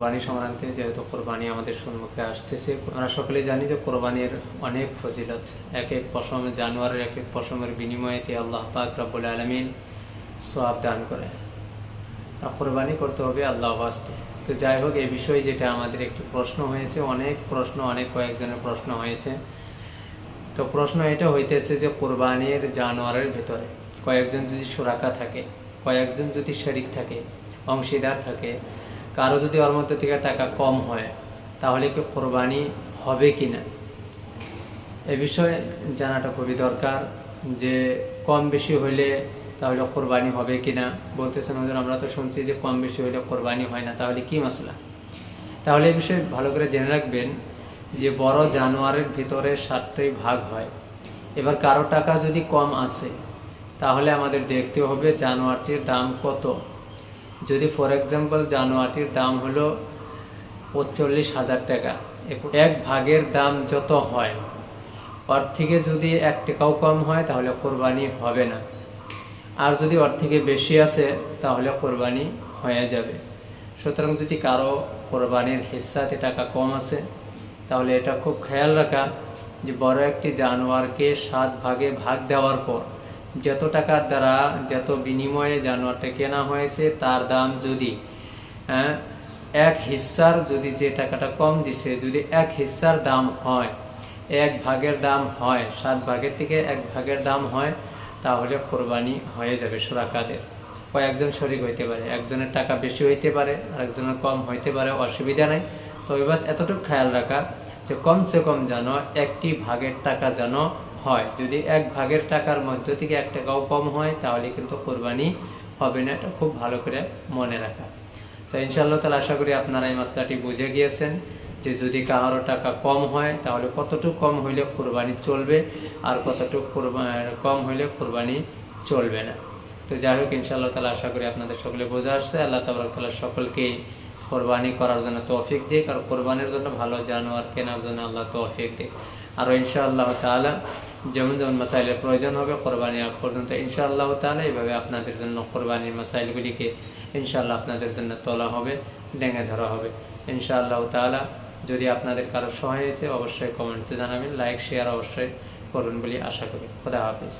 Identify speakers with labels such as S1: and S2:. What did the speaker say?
S1: কোরবানি সংক্রান্তে যেহেতু কোরবানি আমাদের সম্মুখে আসতেছে, আমরা সকলেই জানি যে কোরবানির অনেক ফজিলত। এক এক পশম জানোয়ারের এক এক পশমের বিনিময়েতে আল্লাহ পাক রব্বুল আলামিন সওয়াব দান করে। কোরবানি করতে হবে আল্লাহ ওয়াস্তে। তো যাই হোক, এই বিষয়ে যেটা আমাদের একটি প্রশ্ন হয়েছে, অনেক কয়েকজনের প্রশ্ন হয়েছে। তো প্রশ্ন এটা হইতেছে যে কোরবানির জানোয়ারের ভেতরে কয়েকজন যদি শোরাকা থাকে, কয়েকজন যদি শরিক থাকে, অংশীদার থাকে, কারো যদি ওর মধ্যে থেকে টাকা কম হয়, তাহলে কি কোরবানি হবে কি না, এ বিষয়ে জানাটা খুবই দরকার। যে কম বেশি হইলে তাহলে কোরবানি হবে কি না, বলতেছেন হুজুর আমরা তো শুনছি যে কম বেশি হইলে কোরবানি হয় না, তাহলে কি মাসলা? তাহলে এই বিষয়ে ভালো করে জেনে রাখবেন যে বড় জানোয়ারের ভিতরে 7টি ভাগ হয়। এবার কারো টাকা যদি কম আসে, তাহলে আমাদের দেখতে হবে জানোয়ারটির দাম কত। যদি ফর এক্সাম্পল জানোয়ারটির দাম হলো 45,000 টাকা, এক ভাগের দাম যত হয় ওর থেকে যদি 1 টাকাও কম হয় তাহলে কোরবানি হবে না। আর যদি ওর থেকে বেশি আসে তাহলে কোরবানি হয়ে যাবে। সুতরাং যদি কারো কোরবানির হিস্সাতে টাকা কম আছে, তাহলে এটা খুব খেয়াল রাখা যে বড় একটি জানোয়ারকে 7 ভাগে ভাগ দেওয়ার পর যত টাকার দ্বারা যত বিনিময়ে জানোয়ারটা কেনা হয়েছে তার দাম যদি এক হিস্সার, যদি যে টাকাটা কম দিছে যদি 1 হিস্সার দাম হয়, 1 ভাগের দাম হয়, 7 ভাগের থেকে 1 ভাগের দাম হয়, তাহলে কোরবানি হয়ে যাবে। শোরাকাদের কয়েকজন শরিক হইতে পারে, একজনের টাকা বেশি হইতে পারে আর একজনের কম হইতে পারে, অসুবিধা নেই। তবে বাস এতটুকু খেয়াল রাখা যে কমসে কম যেন 1টি ভাগের টাকা যেন হয়। যদি 1 ভাগের টাকার মধ্য থেকে 1 টাকাও কম হয় তাহলে কিন্তু কোরবানি হবে না। এটা খুব ভালো করে মনে রাখা। তো ইনশাআল্লাহ তাআলা আশা করি আপনারা এই মাসলাটি বুঝে গিয়েছেন যে যদি কারো টাকা কম হয় তাহলে কতটুকু কম হইলে কোরবানি চলবে আর কতটুকু কম হইলে কোরবানি চলবে না। তো যাই হোক, ইনশাআল্লাহ তাআলা আশা করি আপনাদের সকলে বোঝা আসছে। আল্লাহ তাবারক তাআলা সকলকে কোরবানি করার জন্য তৌফিক দিক, আর কোরবানির জন্য ভালো জানোয়ার কেনার জন্য আল্লাহ তৌফিক দিক। আর ইনশাআল্লাহ তাআলা যেমন যেমন মাসাইলের প্রয়োজন হবে কোরবানি আগ পর্যন্ত ইনশাআল্লাহ তাআলা এইভাবে আপনাদের জন্য কোরবানির মাসাইলগুলিকে ইনশাআল্লাহ আপনাদের জন্য তোলা হবে, ডেঙে ধরা হবে ইনশাআল্লাহ তাআলা। যদি আপনাদের কারো সহায় হয়েছে অবশ্যই কমেন্টসে জানাবেন, লাইক শেয়ার অবশ্যই করবেন বলে আশা করি। খোদা হাফেজ।